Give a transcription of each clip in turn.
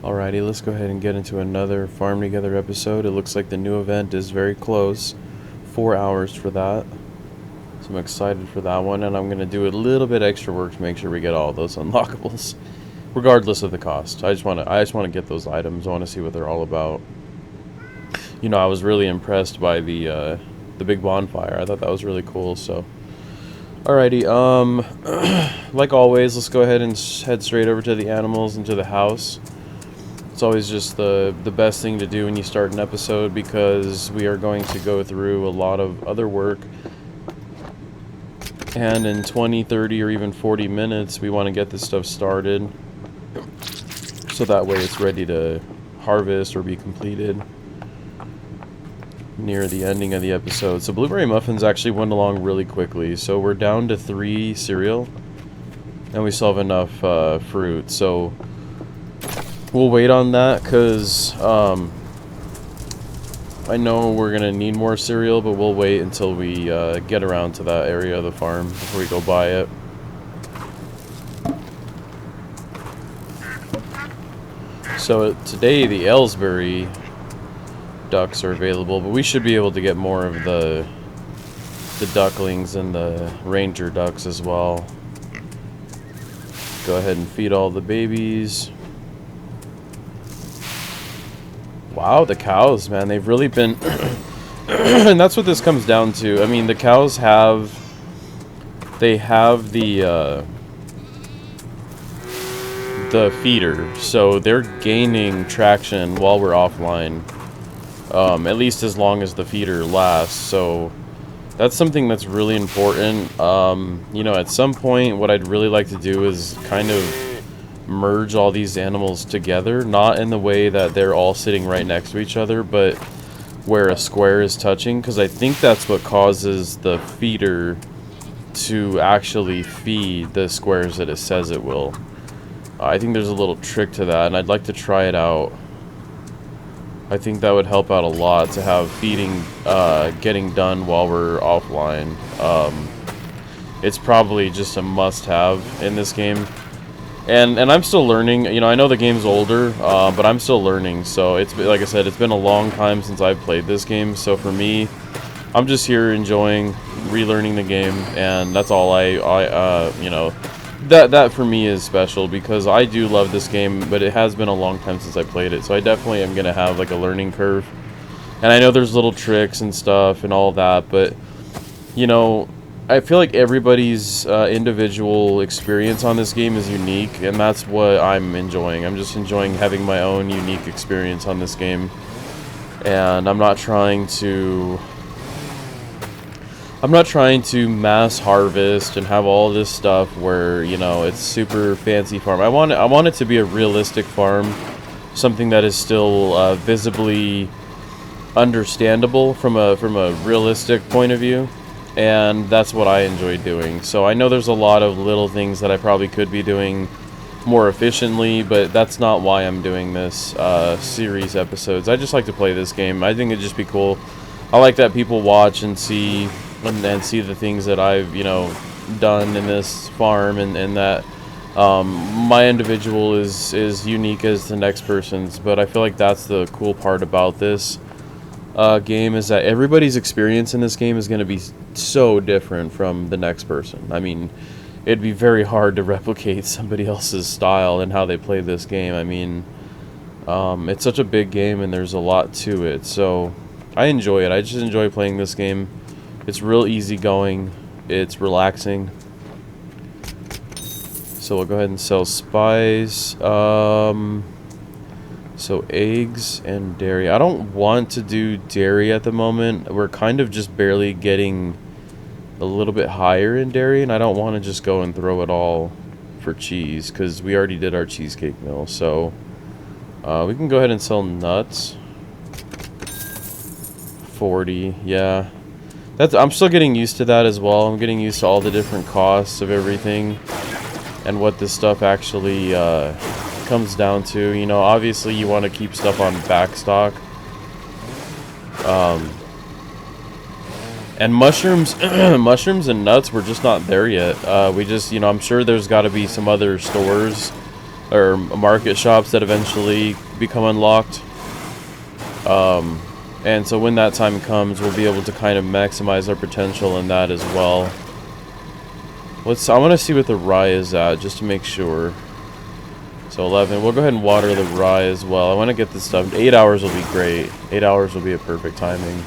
Alrighty, let's go ahead and get into another Farm Together episode. It looks like the new event is very close. 4 hours for that. So I'm excited for that one, and I'm going to do a little bit extra work to make sure we get all those unlockables, regardless of the cost. I just want to get those items. I want to see what they're all about. You know, I was really impressed by the big bonfire. I thought that was really cool, so... Alrighty, like always, let's go ahead and head straight over to the animals and to the house. It's always just the best thing to do when you start an episode, because we are going to go through a lot of other work, and in 20, 30, or even 40 minutes we want to get this stuff started so that way it's ready to harvest or be completed near the ending of the episode. So blueberry muffins actually went along really quickly, so we're down to 3 cereal and we still have enough fruit, so we'll wait on that, because I know we're gonna need more cereal, but we'll wait until we get around to that area of the farm before we go buy it. So today the Aylesbury ducks are available, but we should be able to get more of the ducklings and the ranger ducks as well. Go ahead and feed all the babies. Wow, the cows, man, they've really been... and that's what this comes down to. I mean, the cows have... They have the feeder, so they're gaining traction while we're offline. At least as long as the feeder lasts, so... That's something that's really important. You know, at some point, what I'd really like to do is kind of merge all these animals together, not in the way that they're all sitting right next to each other, but where a square is touching, because I think that's what causes the feeder to actually feed the squares that it says it will. I think there's a little trick to that, and I'd like to try it out. I think that would help out a lot to have feeding getting done while we're offline. It's probably just a must-have in this game. And I'm still learning. You know, I know the game's older, but I'm still learning. So it's, like I said, it's been a long time since I've played this game. So for me, I'm just here enjoying relearning the game, and that's all you know, that for me is special, because I do love this game, but it has been a long time since I played it. So I definitely am gonna have like a learning curve. And I know there's little tricks and stuff and all that, but you know, I feel like everybody's individual experience on this game is unique, and that's what I'm enjoying. I'm just enjoying having my own unique experience on this game, and I'm not trying to mass harvest and have all this stuff where, you know, it's super fancy farm. I want it to be a realistic farm, something that is still visibly understandable from a realistic point of view. And that's what I enjoy doing. So I know there's a lot of little things that I probably could be doing more efficiently, but that's not why I'm doing this series episodes. I just like to play this game. I think it'd just be cool. I like that people watch and see see the things that I've, you know, done in this farm, and that my individual is unique as the next person's. But I feel like that's the cool part about this game, is that everybody's experience in this game is going to be so different from the next person. I mean, it'd be very hard to replicate somebody else's style and how they play this game. I mean, it's such a big game and there's a lot to it, so I enjoy it. I just enjoy playing this game. It's real easygoing, it's relaxing. So we'll go ahead and sell spice. So eggs and dairy. I don't want to do dairy at the moment. We're kind of just barely getting a little bit higher in dairy, and I don't want to just go and throw it all for cheese, because we already did our cheesecake mill. So we can go ahead and sell nuts. 40, yeah. I'm still getting used to that as well. I'm getting used to all the different costs of everything and what this stuff actually comes down to. You know, obviously you want to keep stuff on back stock. And mushrooms mushrooms and nuts, we're just not there yet. We just, you know, I'm sure there's got to be some other stores or market shops that eventually become unlocked. And so when that time comes, we'll be able to kind of maximize our potential in that as well. I want to see what the rye is at, just to make sure. So 11. We'll go ahead and water the rye as well. I want to get this stuff. 8 hours will be great. 8 hours will be a perfect timing.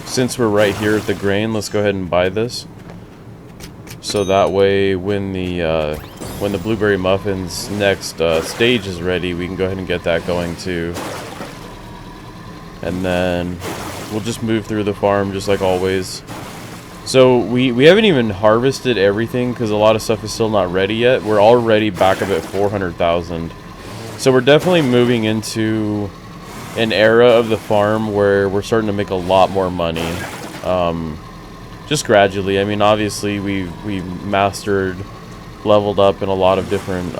Since we're right here at the grain, let's go ahead and buy this. So that way, when the blueberry muffins next stage is ready, we can go ahead and get that going too. And then we'll just move through the farm just like always. So we haven't even harvested everything because a lot of stuff is still not ready yet. We're already back up at 400,000. So we're definitely moving into an era of the farm where we're starting to make a lot more money. Just gradually. I mean, obviously we mastered, leveled up in a lot of different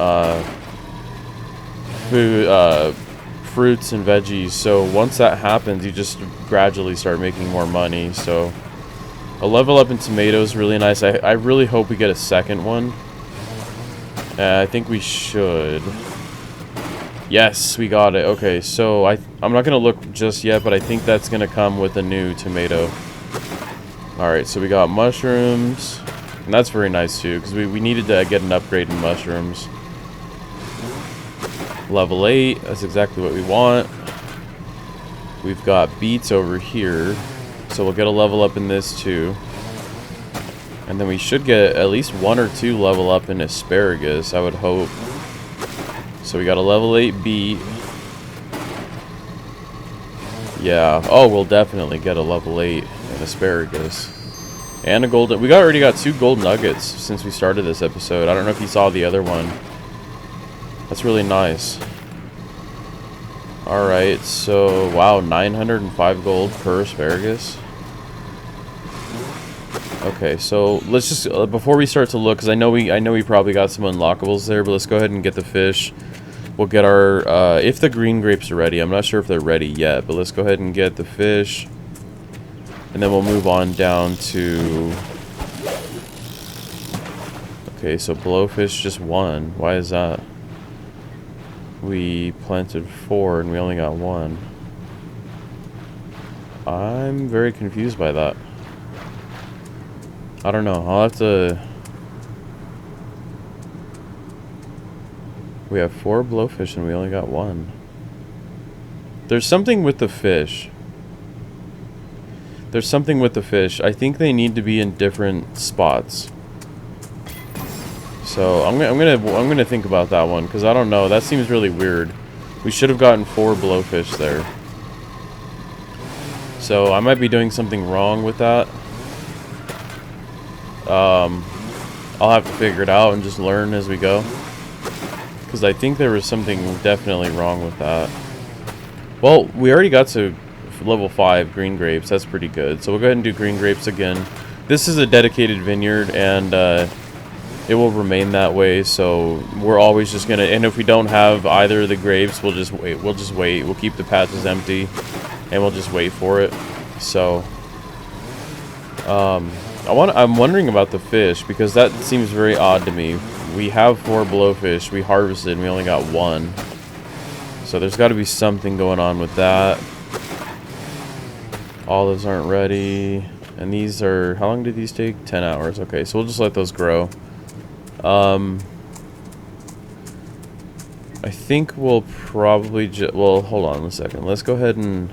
fruits and veggies. So once that happens, you just gradually start making more money. So a level up in tomatoes, really nice. I really hope we get a second one. I think we should. Yes, we got it. Okay, so I'm not going to look just yet, but I think that's going to come with a new tomato. Alright, so we got mushrooms. And that's very nice too, because we needed to get an upgrade in mushrooms. Level 8, that's exactly what we want. We've got beets over here, so we'll get a level up in this too. And then we should get at least 1 or 2 level up in asparagus, I would hope. So we got a level 8 beet. Yeah, oh, we'll definitely get a level 8 in asparagus. And a golden, we already got 2 gold nuggets since we started this episode. I don't know if you saw the other one. That's really nice. Alright, so, wow, 905 gold per asparagus. Okay, so let's just, before we start to look, because I know we probably got some unlockables there, but let's go ahead and get the fish. We'll get our, if the green grapes are ready. I'm not sure if they're ready yet, but let's go ahead and get the fish. And then we'll move on down to... Okay, so blowfish just 1. Why is that? We planted 4 and we only got 1. I'm very confused by that. I don't know. I'll have to... We have 4 blowfish and we only got 1. There's something with the fish. There's something with the fish. I think they need to be in different spots. So I'm gonna think about that one, because I don't know. That seems really weird. We should have gotten 4 blowfish there. So I might be doing something wrong with that. I'll have to figure it out and just learn as we go, because I think there was something definitely wrong with that. Well, we already got to level 5 green grapes. That's pretty good. So we'll go ahead and do green grapes again. This is a dedicated vineyard, and it will remain that way. So we're always just gonna, and if we don't have either of the grapes, we'll just wait. We'll keep the patches empty, and we'll just wait for it. So I'm wondering about the fish, because that seems very odd to me. We have 4 blowfish. We harvested and we only got 1. So there's got to be something going on with that. Olives aren't ready. And these are... How long did these take? 10 hours. Okay, so we'll just let those grow. I think we'll probably... Well, hold on a second. Let's go ahead and...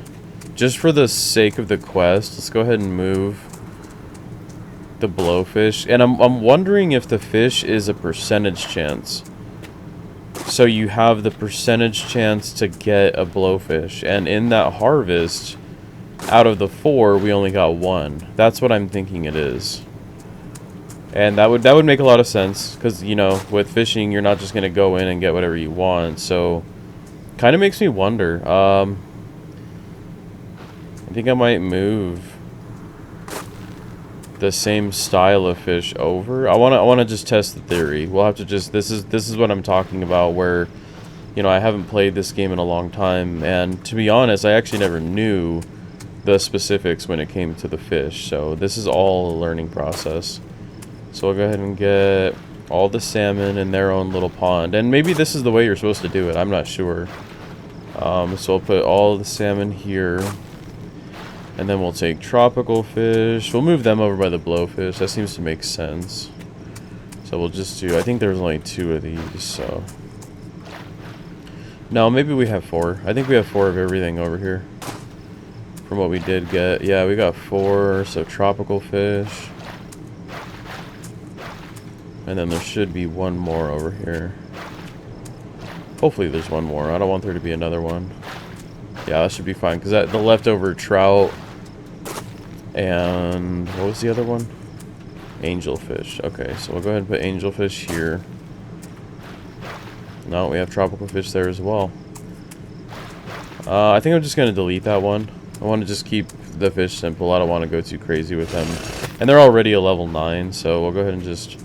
Just for the sake of the quest, let's go ahead and move the blowfish. And I'm wondering if the fish is a percentage chance. So you have the percentage chance to get a blowfish. And in that harvest... Out of the 4, we only got 1. That's what I'm thinking it is. And that would make a lot of sense, because, you know, with fishing, you're not just going to go in and get whatever you want. So, kind of makes me wonder. I think I might move the same style of fish over. I want to just test the theory. We'll have to just... This is what I'm talking about, where, you know, I haven't played this game in a long time. And to be honest, I actually never knew the specifics when it came to the fish. So this is all a learning process. So I'll go ahead and get all the salmon in their own little pond. And maybe this is the way you're supposed to do it. I'm not sure. So I'll put all the salmon here. And then we'll take tropical fish. We'll move them over by the blowfish. That seems to make sense. So we'll just do... I think there's only 2 of these, so... No, maybe we have 4. I think we have 4 of everything over here. From what we did get. Yeah, we got 4. So tropical fish. And then there should be 1 more over here. Hopefully there's 1 more. I don't want there to be another one. Yeah, that should be fine. Because the leftover trout... And... What was the other one? Angelfish. Okay, so we'll go ahead and put angelfish here. No, we have tropical fish there as well. I think I'm just going to delete that one. I want to just keep the fish simple. I don't want to go too crazy with them. And they're already a level 9, so we'll go ahead and just...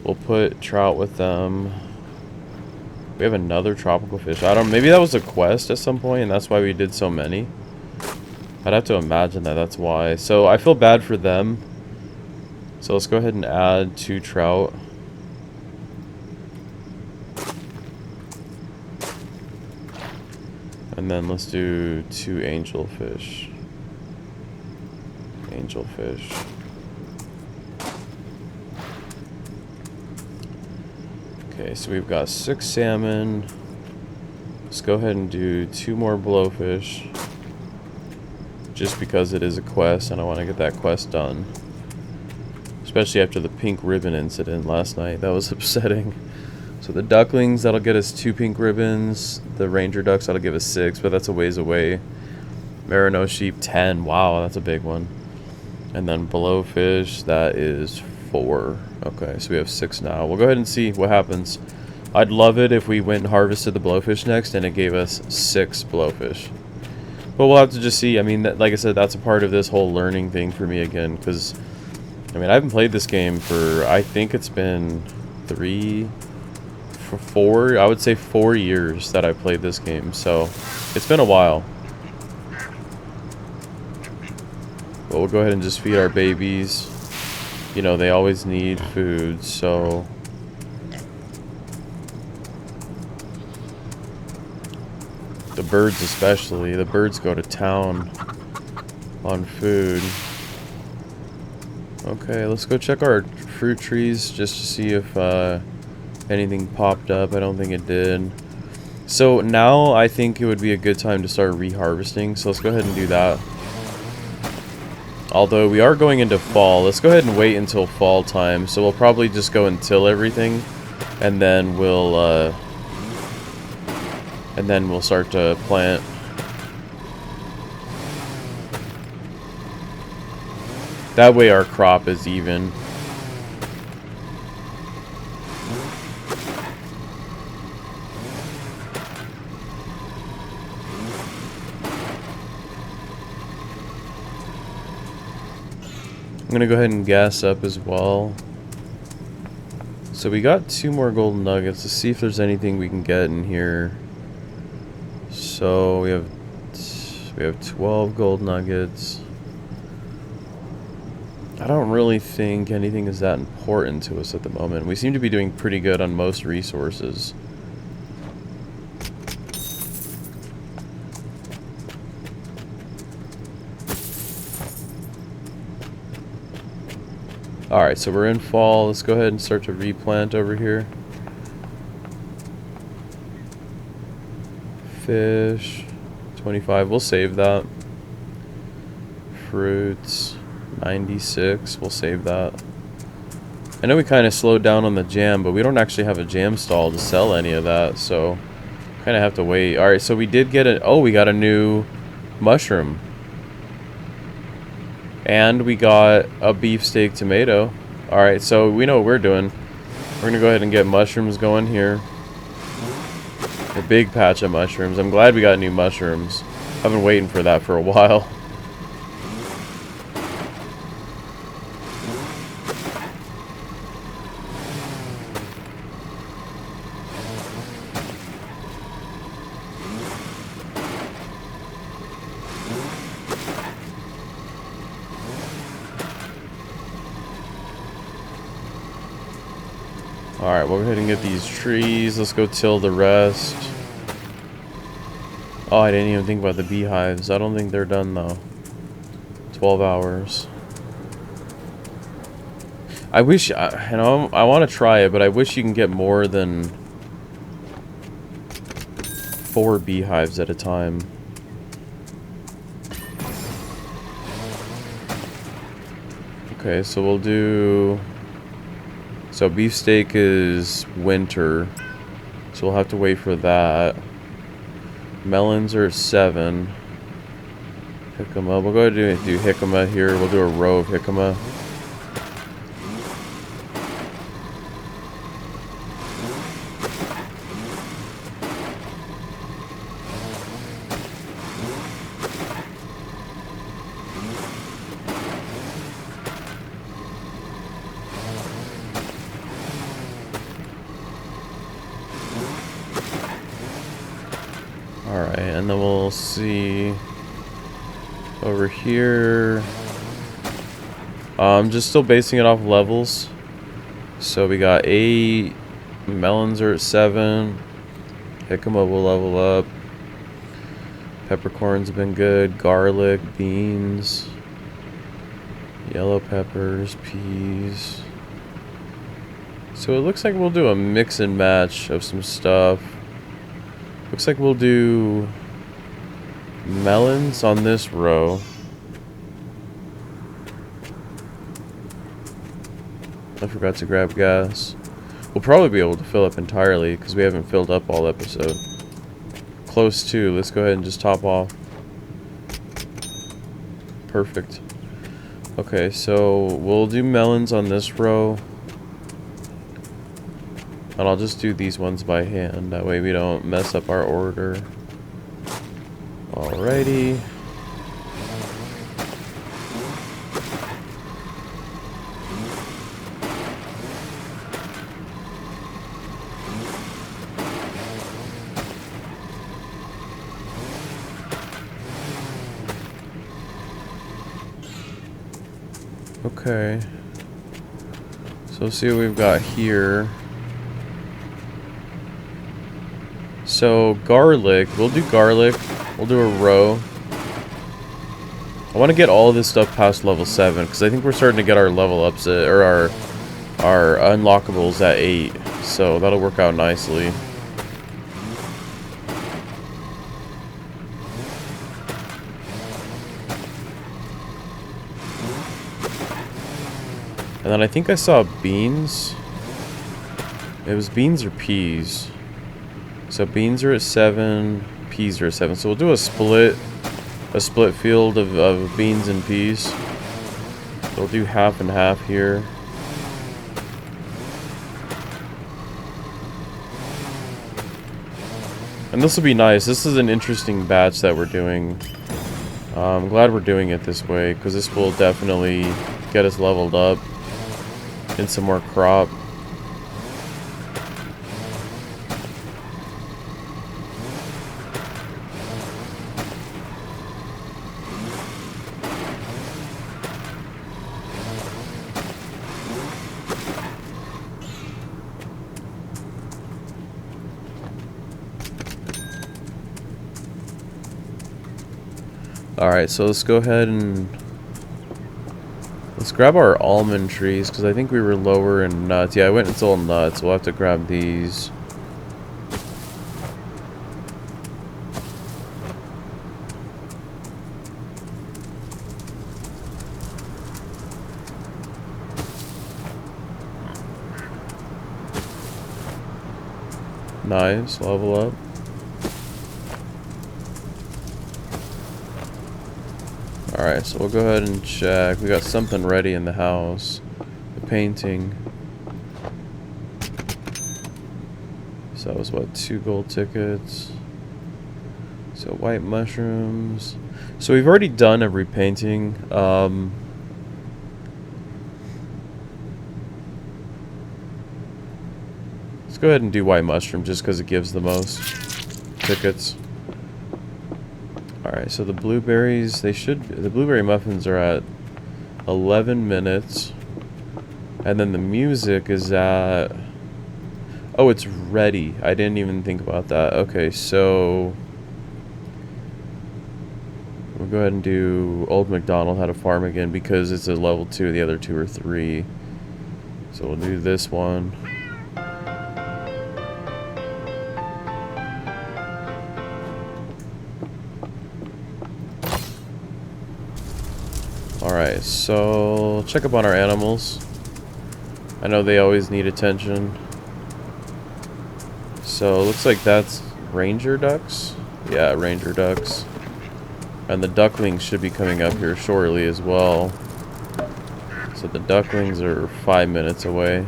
We'll put trout with them. We have another tropical fish. I don't... Maybe that was a quest at some point, and that's why we did so many. I'd have to imagine that that's why. So I feel bad for them. So let's go ahead and add 2 trout. And then let's do 2 angelfish. Angelfish. Okay, so we've got 6 salmon. Let's go ahead and do 2 more blowfish. Just because it is a quest and I want to get that quest done. Especially after the pink ribbon incident last night. That was upsetting. So the ducklings, that'll get us 2 pink ribbons. The ranger ducks, that'll give us 6, but that's a ways away. Merino sheep, 10. Wow, that's a big one. And then blowfish, that is 4. Okay, so we have 6 now. We'll go ahead and see what happens. I'd love it if we went and harvested the blowfish next and it gave us 6 blowfish. But we'll have to just see. I mean, like I said, that's a part of this whole learning thing for me again. Because, I mean, I haven't played this game for, I think it's been 4, I would say 4 years that I played this game. So, it's been a while. But we'll go ahead and just feed our babies. You know, they always need food, so... The birds especially. The birds go to town on food. Okay, let's go check our fruit trees just to see if anything popped up. I don't think it did. So now I think it would be a good time to start reharvesting. So let's go ahead and do that. Although we are going into fall. Let's go ahead and wait until fall time. So we'll probably just go and till everything. And then we'll start to plant. That way our crop is even. I'm gonna go ahead and gas up as well. So we got 2 more golden nuggets. Let's see if there's anything we can get in here. So we have 12 gold nuggets. I don't really think anything is that important to us at the moment. We seem to be doing pretty good on most resources. Alright, so we're in fall. Let's go ahead and start to replant over here. Fish, 25, we'll save that. Fruits, 96, we'll save that. I know we kind of slowed down on the jam, but we don't actually have a jam stall to sell any of that, so kind of have to wait. Alright, so we did get it. Oh, we got a new mushroom. And we got a beefsteak tomato. Alright, so we know what we're doing. We're going to go ahead and get mushrooms going here. A big patch of mushrooms. I'm glad we got new mushrooms. I've been waiting for that for a while. Alright, we'll go ahead and get these trees. Let's go till the rest. Oh, I didn't even think about the beehives. I don't think they're done though. 12 hours. I wish, I want to try it, but I wish you can get more than 4 beehives at a time. Okay, so we'll do... So beefsteak is winter, so we'll have to wait for that. Melons are 7. Jicama. We'll go ahead and do jicama here. We'll do a row of jicama. Alright, and then we'll see over here. I'm just still basing it off levels. So we got 8, melons are at 7, jicama will level up, peppercorns have been good, garlic, beans, yellow peppers, peas. So it looks like we'll do a mix and match of some stuff. Looks like we'll do melons on this row. I forgot to grab gas. We'll probably be able to fill up entirely because we haven't filled up all episode. Close to. Let's go ahead and just top off. Perfect. Okay, so we'll do melons on this row. And I'll just do these ones by hand. That way we don't mess up our order. Alrighty. Okay. So let's see what we've got here. So garlic, we'll do garlic. We'll do a row. I want to get all of this stuff past level 7 because I think we're starting to get our level ups at, or our unlockables at 8. So that'll work out nicely. And then I think I saw beans. It was beans or peas. So beans are at 7, peas are at 7. So we'll do a split field of beans and peas. We'll do half and half here. And this will be nice. This is an interesting batch that we're doing. I'm glad we're doing it this way because this will definitely get us leveled up in some more crop. Alright, so let's go ahead and let's grab our almond trees because I think we were lower in nuts. Yeah, I went and sold nuts. We'll have to grab these. Nice, level up. Alright, so we'll go ahead and check. We got something ready in the house. The painting. So that was what, 2 gold tickets. So white mushrooms. So we've already done a repainting. Let's go ahead and do white mushroom just because it gives the most tickets. Alright, so the blueberries, the blueberry muffins are at 11 minutes. And then the music is at Oh, it's ready. I didn't even think about that. Okay, so we'll go ahead and do Old MacDonald How to Farm again because it's a level 2. The other 2 are 3. So we'll do this one. Alright, so check up on our animals. I know they always need attention. So it looks like that's ranger ducks. Yeah, ranger ducks. And the ducklings should be coming up here shortly as well. So the ducklings are 5 minutes away.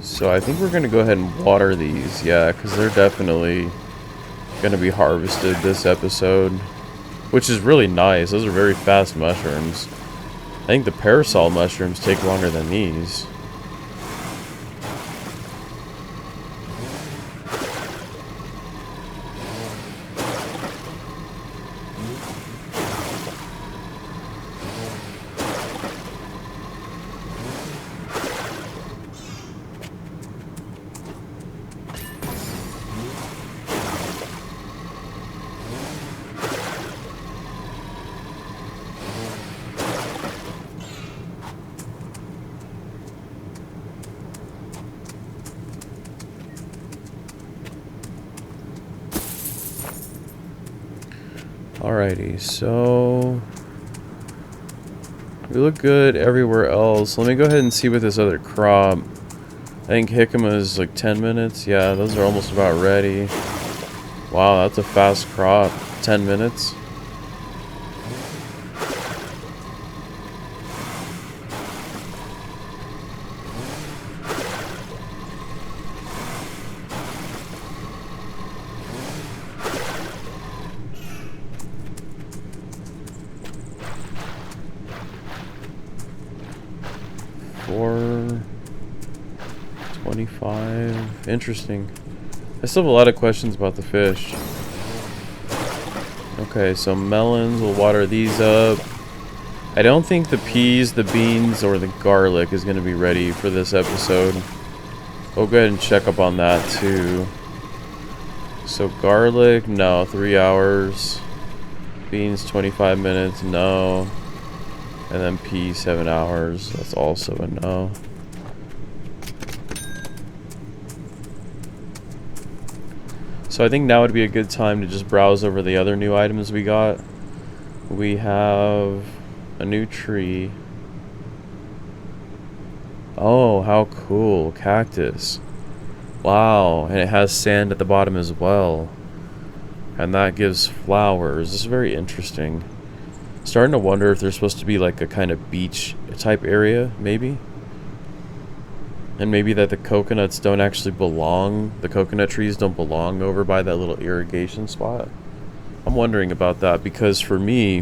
So I think we're going to go ahead and water these, yeah, because they're definitely going to be harvested this episode, which is really nice. Those are very fast mushrooms. I think the parasol mushrooms take longer than these. Alrighty, so we look good everywhere else. Let me go ahead and see with this other crop. I think jicama is like 10 minutes. Yeah, those are almost about ready. Wow, that's a fast crop. 10 minutes. $4.25. Interesting. I still have a lot of questions about the fish. Okay, so melons, we'll water these up. I don't think the peas, the beans, or the garlic is going to be ready for this episode. We'll go ahead and check up on that too. So garlic, no, 3 hours. Beans, 25 minutes, no. And then peas, 7 hours. That's also a no. So I think now would be a good time to just browse over the other new items we got. We have a new tree. Oh, how cool. Cactus. Wow, and it has sand at the bottom as well. And that gives flowers. This is very interesting. Starting to wonder if there's supposed to be like a kind of beach type area, maybe. And maybe that the coconuts don't actually belong, the coconut trees don't belong over by that little irrigation spot. I'm wondering about that because for me,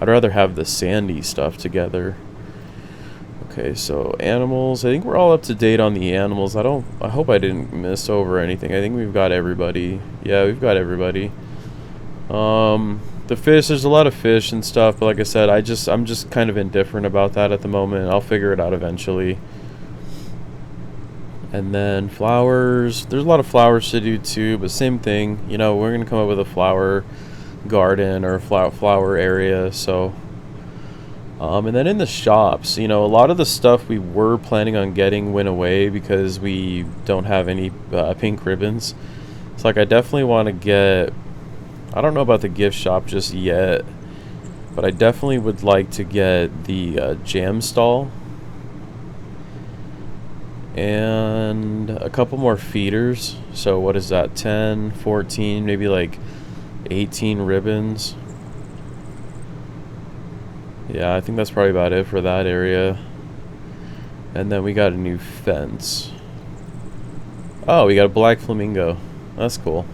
I'd rather have the sandy stuff together. Okay, so animals. I think we're all up to date on the animals. I hope I didn't miss over anything. I think we've got everybody. Yeah, we've got everybody. The fish, there's a lot of fish and stuff, but like I said, I'm just kind of indifferent about that at the moment. I'll figure it out eventually. And then flowers, there's a lot of flowers to do too, but same thing, you know, we're gonna come up with a flower garden or flower area. So and then in the shops, you know, a lot of the stuff we were planning on getting went away because we don't have any pink ribbons. It's like I definitely want to get, I don't know about the gift shop just yet, but I definitely would like to get the jam stall and a couple more feeders. So what is that, 10, 14, maybe like 18 ribbons. Yeah, I think that's probably about it for that area. And then we got a new fence. Oh, we got a black flamingo. That's cool.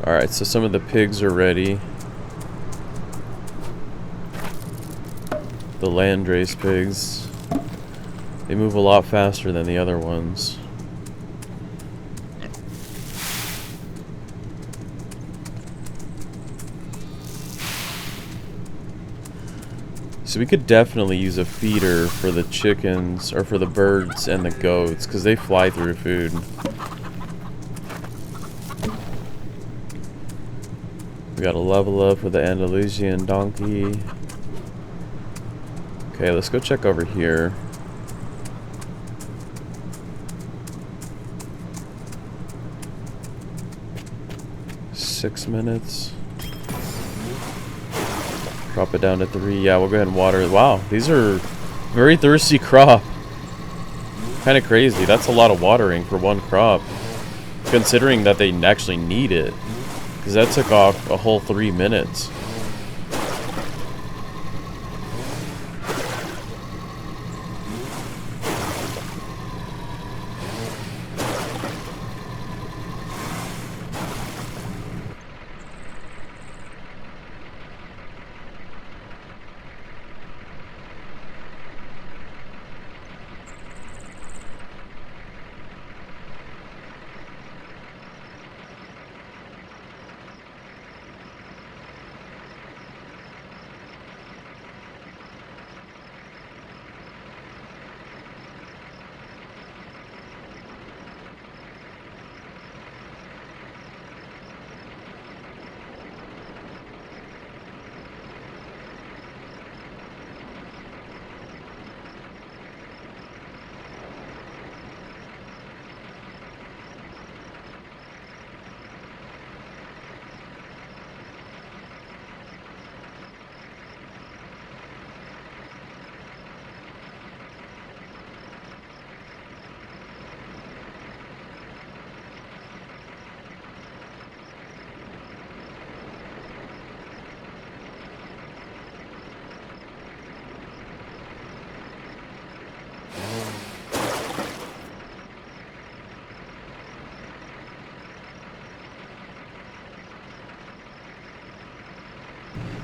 Alright, so some of the pigs are ready. The landrace pigs. They move a lot faster than the other ones. So we could definitely use a feeder for the chickens, or for the birds and the goats, because they fly through food. We got a level up for the Andalusian donkey. Okay, let's go check over here. Six minutes. Drop it down to 3. Yeah, we'll go ahead and water it. Wow, these are very thirsty crop. Kind of crazy. That's a lot of watering for one crop, considering that they actually need it. Because that took off a whole 3 minutes.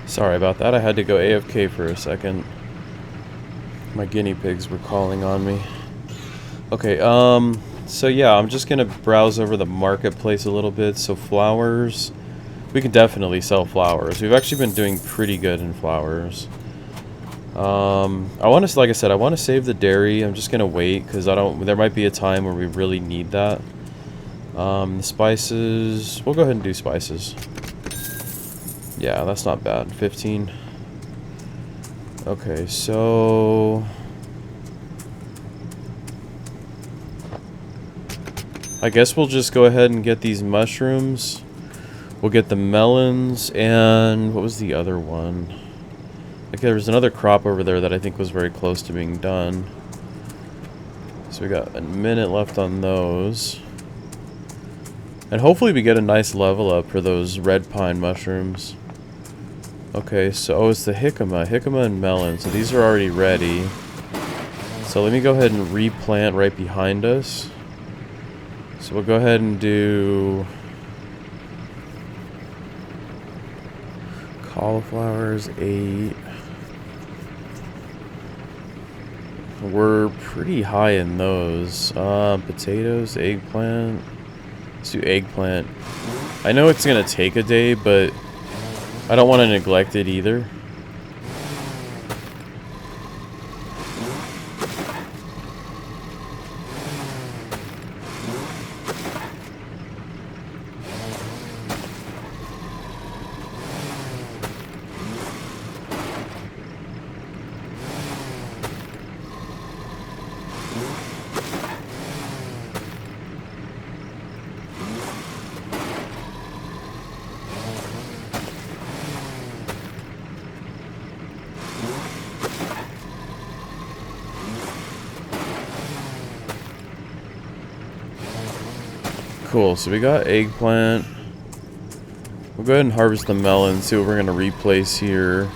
Sorry about that. I had to go AFK for a second. My guinea pigs were calling on me. Okay, so yeah, I'm just gonna browse over the marketplace a little bit. So flowers, we can definitely sell flowers. We've actually been doing pretty good in flowers. I want to, like I said, I want to save the dairy. I'm just gonna wait because there might be a time where we really need that. The spices, we'll go ahead and do spices. Yeah, that's not bad. 15. Okay, so I guess we'll just go ahead and get these mushrooms. We'll get the melons, and what was the other one? Okay, there was another crop over there that I think was very close to being done. So we got a minute left on those. And hopefully we get a nice level up for those red pine mushrooms. Okay, so it's the jicama and melon. So these are already ready. So let me go ahead and replant right behind us. So we'll go ahead and do cauliflowers 8. We're pretty high in those. Potatoes, eggplant. Let's do eggplant. I know it's gonna take a day, but I don't want to neglect it either. Cool, so we got eggplant. We'll go ahead and harvest the melon, see what we're gonna replace here.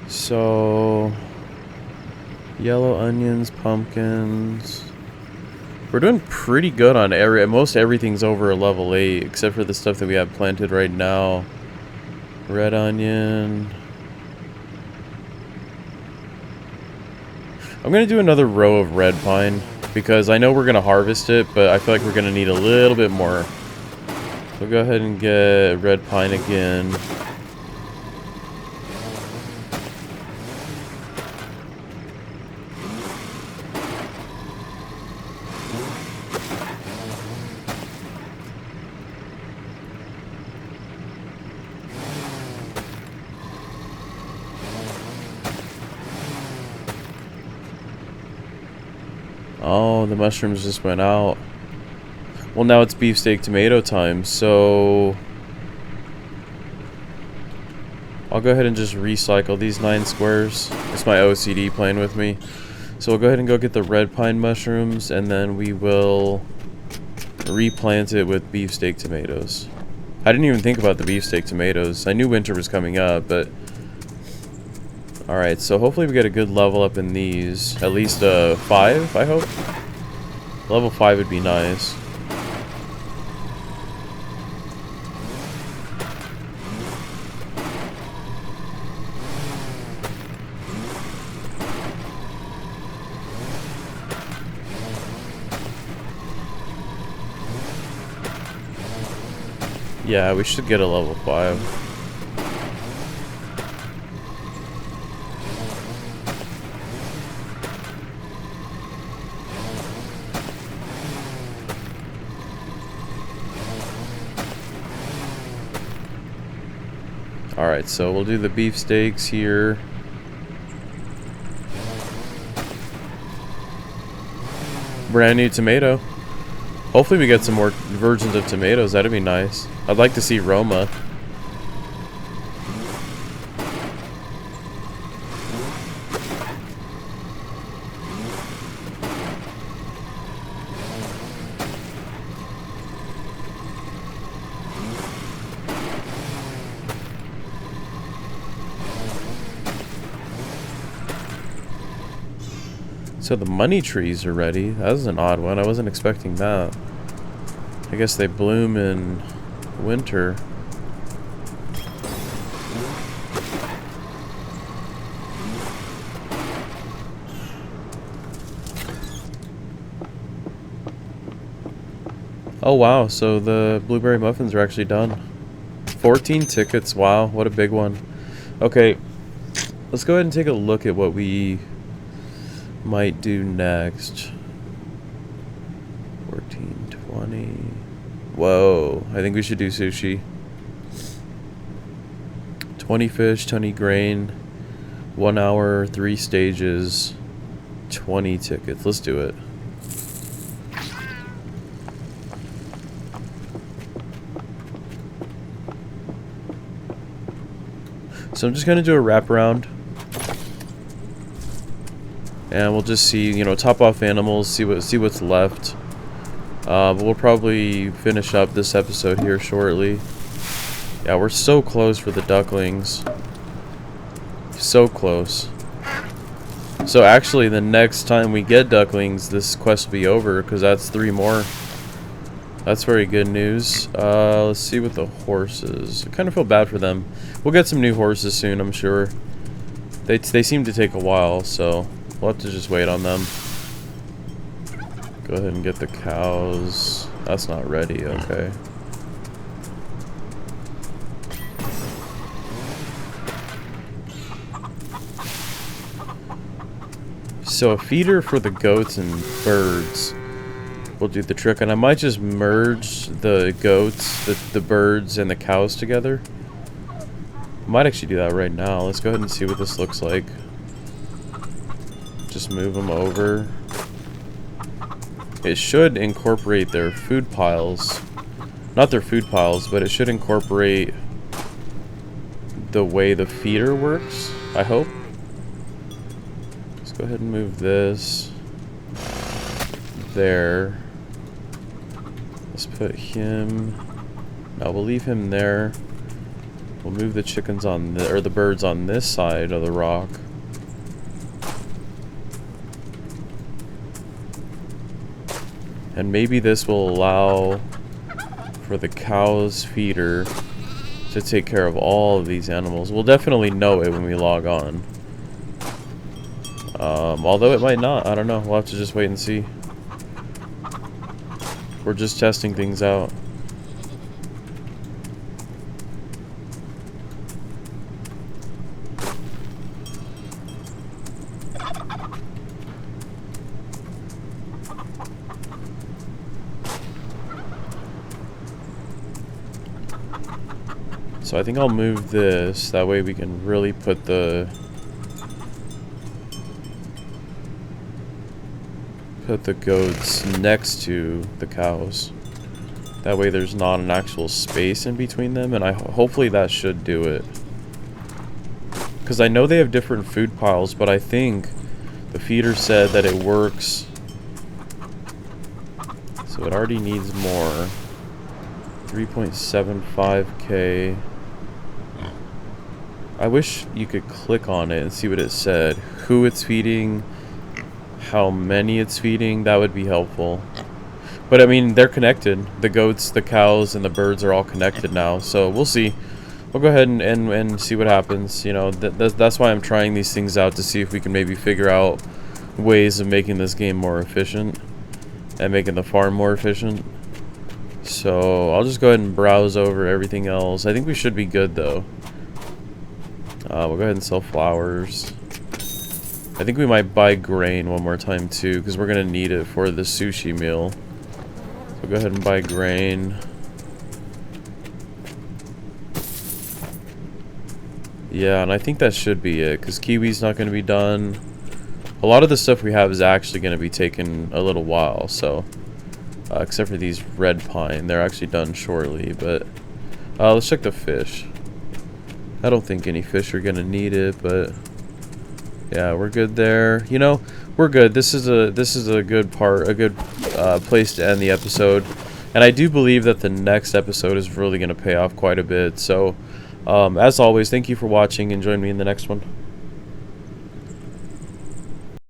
So, yellow onions, pumpkins. We're doing pretty good on most everything's over a level 8, except for the stuff that we have planted right now. Red onion. I'm gonna do another row of red pine, because I know we're gonna harvest it, but I feel like we're gonna need a little bit more. So go ahead and get red pine again. Oh, the mushrooms just went out. Well, now it's beefsteak tomato time, so I'll go ahead and just recycle these 9 squares. It's my OCD playing with me. So we'll go ahead and go get the red pine mushrooms, and then we will replant it with beefsteak tomatoes. I didn't even think about the beefsteak tomatoes. I knew winter was coming up, but... Alright, so hopefully we get a good level up in these. At least 5, I hope. Level 5 would be nice. Yeah, we should get a level 5. Alright, so we'll do the beefsteaks here. Brand new tomato. Hopefully we get some more versions of tomatoes. That'd be nice. I'd like to see Roma. So the money trees are ready. That was an odd one. I wasn't expecting that. I guess they bloom in winter. Oh wow, so the blueberry muffins are actually done. 14 tickets, wow, what a big one. Okay, let's go ahead and take a look at what we might do next. 14, 20. Whoa, I think we should do sushi. 20 fish, 20 grain, 1 hour, 3 stages, 20 tickets. Let's do it. So I'm just gonna do a wraparound. And we'll just see, you know, top off animals, see what's left. But we'll probably finish up this episode here shortly. Yeah, we're so close for the ducklings. So close. So actually, the next time we get ducklings, this quest will be over, because that's 3 more. That's very good news. Let's see what the horses. I kind of feel bad for them. We'll get some new horses soon, I'm sure. They seem to take a while, so we'll have to just wait on them. Go ahead and get the cows. That's not ready, okay. So a feeder for the goats and birds will do the trick, and I might just merge the goats, the birds, and the cows together. I might actually do that right now. Let's go ahead and see what this looks like. Just move them over. It should incorporate their food piles. Not their food piles, but it should incorporate the way the feeder works, I hope. Let's go ahead and move this. there. Let's put him... No, we'll leave him there. We'll move the chickens on the, or the birds on this side of the rock. And maybe this will allow for the cow's feeder to take care of all of these animals. We'll definitely know it when we log on. Although it might not. I don't know. We'll have to just wait and see. We're just testing things out. So I think I'll move this. That way we can really put the goats next to the cows. That way there's not an actual space in between them, and hopefully that should do it. Because I know they have different food piles, but I think the feeder said that it works. So it already needs more. 3.75k. I wish you could click on it and see what it said. Who it's feeding, how many it's feeding, that would be helpful. But I mean, they're connected. The goats, the cows, and the birds are all connected now. So we'll see. We'll go ahead and see what happens. You know, that's why I'm trying these things out, to see if we can maybe figure out ways of making this game more efficient and making the farm more efficient. So I'll just go ahead and browse over everything else. I think we should be good though. We'll go ahead and sell flowers. I think we might buy grain one more time too, because we're going to need it for the sushi meal. So go ahead and buy grain. Yeah, and I think that should be it, because kiwi's not going to be done. A lot of the stuff we have is actually going to be taking a little while, so... except for these red pine, they're actually done shortly, but... let's check the fish. I don't think any fish are going to need it, but... yeah, we're good there. You know, we're good. This is a good part, a good place to end the episode. And I do believe that the next episode is really going to pay off quite a bit. So, as always, thank you for watching, and join me in the next one.